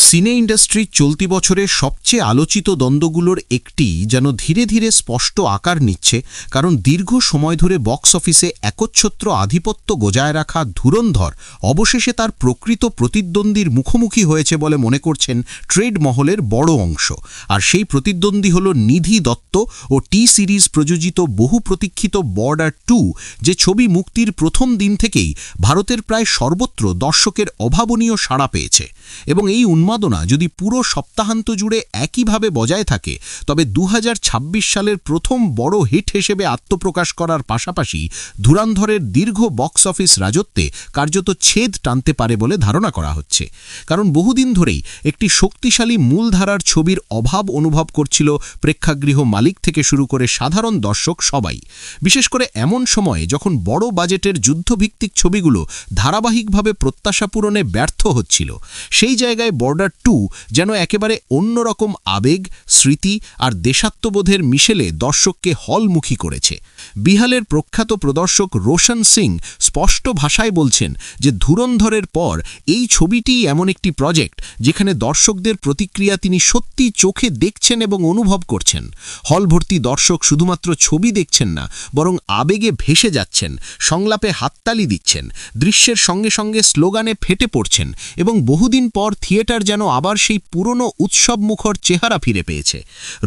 সিনে ইন্ডাস্ট্রির চলতি বছরের সবচেয়ে আলোচিত দ্বন্দ্বগুলোর একটি যেন ধীরে ধীরে স্পষ্ট আকার নিচ্ছে, কারণ দীর্ঘ সময় ধরে বক্স অফিসে একচ্ছত্র আধিপত্য বজায় রাখা ধুরন্ধর অবশেষে তার প্রকৃত প্রতিদ্বন্দ্বীর মুখোমুখি হয়েছে বলে মনে করছেন ট্রেড মহলের বড় অংশ। আর সেই প্রতিদ্বন্দ্বী হল নিধি দত্ত ও টি সিরিজ প্রযোজিত বহু প্রতীক্ষিত বর্ডার 2, যে ছবি মুক্তির প্রথম দিন থেকেই ভারতের প্রায় সর্বত্র দর্শকের অভাবনীয় সাড়া পেয়েছে। এবং এই উন্মাদনা যদি পুরো সপ্তাহান্ত জুড়ে একইভাবে বজায় থাকে, তবে 2026 সালের প্রথম বড় হিট হিসেবে আত্মপ্রকাশ করার পাশাপাশি ধুরন্ধরের দীর্ঘ বক্স অফিস রাজত্বে কার্যত ছেদ টানতে পারে বলে ধারণা করা হচ্ছে। কারণ বহুদিন ধরেই একটি শক্তিশালী মূলধারার ছবির অভাব অনুভব করছিল প্রেক্ষাগৃহ মালিক থেকে শুরু করে সাধারণ দর্শক সবাই, বিশেষ করে এমন সময়ে যখন বড় বাজেটের যুদ্ধভিত্তিক ছবিগুলো ধারাবাহিকভাবে প্রত্যাশা পূরণে ব্যর্থ হচ্ছিল। সেই জায়গায় বর্ডার 2 যেন একেবারে অন্যরকম আবেগ, স্মৃতি আর দেশাত্মবোধের মিশেলে দর্শককে হলমুখী করেছে। বিহালের প্রখ্যাত প্রদর্শক রোশন সিং স্পষ্ট ভাষায় বলছেন যে ধুরন্ধরের পর এই ছবিটিই এমন একটি প্রজেক্ট যেখানে দর্শকদের প্রতিক্রিয়া তিনি সত্যি চোখে দেখছেন এবং অনুভব করছেন। হলভর্তি দর্শক শুধুমাত্র ছবি দেখছেন না, বরং আবেগে ভেসে যাচ্ছেন, সংলাপে হাততালি দিচ্ছেন, দৃশ্যের সঙ্গে সঙ্গে স্লোগানে ফেটে পড়ছেন এবং বহুদিন পর থিয়েটার যেন আবার সেই পুরনো উৎসবমুখর চেহারা ফিরে পেয়েছে।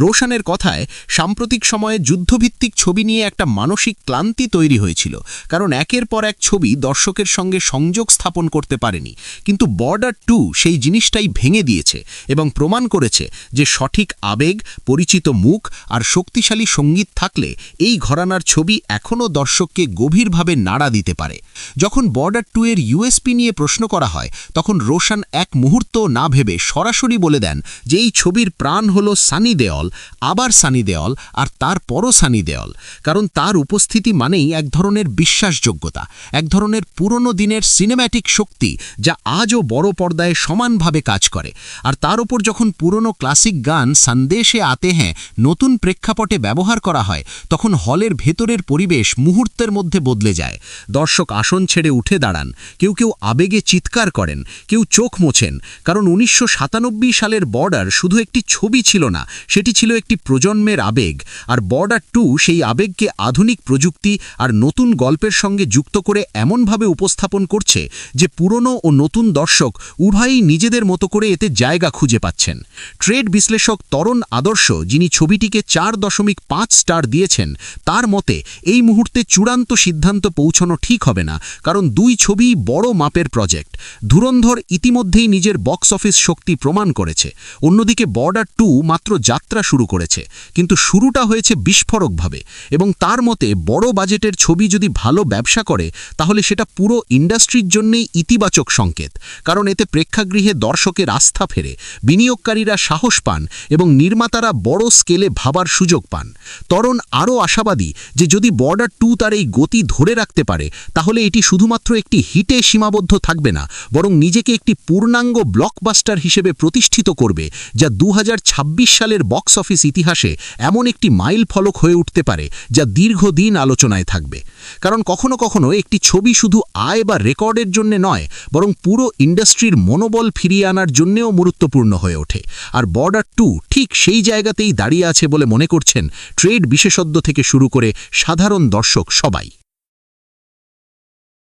রোশনের কথায় সাম্প্রতিক সময়ে যুদ্ধভিত্তিক ছবি নিয়ে একটা মানসিক ক্লান্তি তৈরি হয়েছিল, কারণ একের পর এক ছবি দর্শকের সঙ্গে সংযোগ স্থাপন করতে পারেনি। কিন্তু বর্ডার 2 সেই জিনিসটাই ভেঙে দিয়েছে এবং প্রমাণ করেছে যে সঠিক আবেগ, পরিচিত মুখ আর শক্তিশালী সঙ্গীত থাকলে এই ঘরানার ছবি এখনও দর্শককে গভীরভাবে নাড়া দিতে পারে। যখন বর্ডার 2 এর ইউএসপি নিয়ে প্রশ্ন করা হয়, তখন রোশন এক মুহূর্ত না ভেবে সরাসরি বলে দেন যে এই ছবির প্রাণ হল সানি দেওল, আবার সানি দেওল আর তারপরও সানি দেওল। কারণ তার উপস্থিতি মানেই এক ধরনের বিশ্বাসযোগ্যতা, এক ধরনের পুরনো দিনের সিনেম্যাটিক শক্তি যা আজও বড় পর্দায় সমানভাবে কাজ করে। আর তার উপর যখন পুরনো ক্লাসিক গান সন্দেশে আতে হ্যাঁ নতুন প্রেক্ষাপটে ব্যবহার করা হয়, তখন হলের ভেতরের পরিবেশ মুহূর্তের মধ্যে বদলে যায়। দর্শক আসন ছেড়ে উঠে দাঁড়ান, কেউ কেউ আবেগে চিৎকার করেন, কেউ চোখ মোছেন, কারণ 1997 সালের বর্ডার শুধু একটি ছবি ছিল না, সেটি ছিল একটি প্রজন্মের আবেগ। আর বর্ডার 2 সেই আবেগকে আধুনিক প্রযুক্তি আর নতুন গল্পের সঙ্গে যুক্ত করে এমনভাবে উপস্থাপন করছে যে পুরনো ও নতুন দর্শক উভয়ই নিজেদের মতো করে এতে জায়গা খুঁজে পাচ্ছেন। ট্রেড বিশ্লেষক তরণ আদর্শ, যিনি ছবিটিকে 4.5 স্টার দিয়েছেন, তার মতে এই মুহূর্তে চূড়ান্ত সিদ্ধান্ত পৌঁছানো ঠিক হবে না, কারণ দুই ছবি বড় মাপের প্রজেক্ট। ধুরন্ধর ইতিমধ্যেই নিজের বক্স অফিস শক্তি প্রমাণ করেছে, অন্যদিকে বর্ডার 2 মাত্র যাত্রা শুরু করেছে, কিন্তু শুরুটা হয়েছে বিস্ফোরকভাবে। এবং তার মতে বড় বাজেটের ছবি যদি ভালো ব্যবসা করে, তাহলে সেটা পুরো ইন্ডাস্ট্রির জন্যই ইতিবাচক সংকেত, কারণ এতে প্রেক্ষাগৃহে দর্শকের আস্থা ফেরে, বিনিয়োগকারীরা সাহস পান এবং নির্মাতারা বড় স্কেলে ভাবার সুযোগ পান। তরণ আরও আশাবাদী যে যদি বর্ডার 2 তার এই গতি ধরে রাখতে পারে, তাহলে এটি শুধুমাত্র একটি হিটে সীমাবদ্ধ থাকবে না, বরং নিজেকে একটি পূর্ণাঙ্গ ব্লকবাস্টার হিসেবে প্রতিষ্ঠিত করবে, যা 2026 সালের বক্স অফিস ইতিহাসে এমন একটি মাইল ফলক হয়ে উঠতে পারে যা দীর্ঘদিন আলোচনায় থাকবে। কারণ কখনো কখনো একটি ছবি শুধু আয় বা রেকর্ডের জন্য নয়, বরং পুরো ইন্ডাস্ট্রির মনোবল ফিরিয়ে আনার জন্যও গুরুত্বপূর্ণ হয়ে ওঠে। আর বর্ডার 2 ঠিক সেই জায়গাতেই দাঁড়িয়ে আছে বলে মনে করছেন ট্রেড বিশেষজ্ঞ থেকে শুরু করে সাধারণ দর্শক সবাই।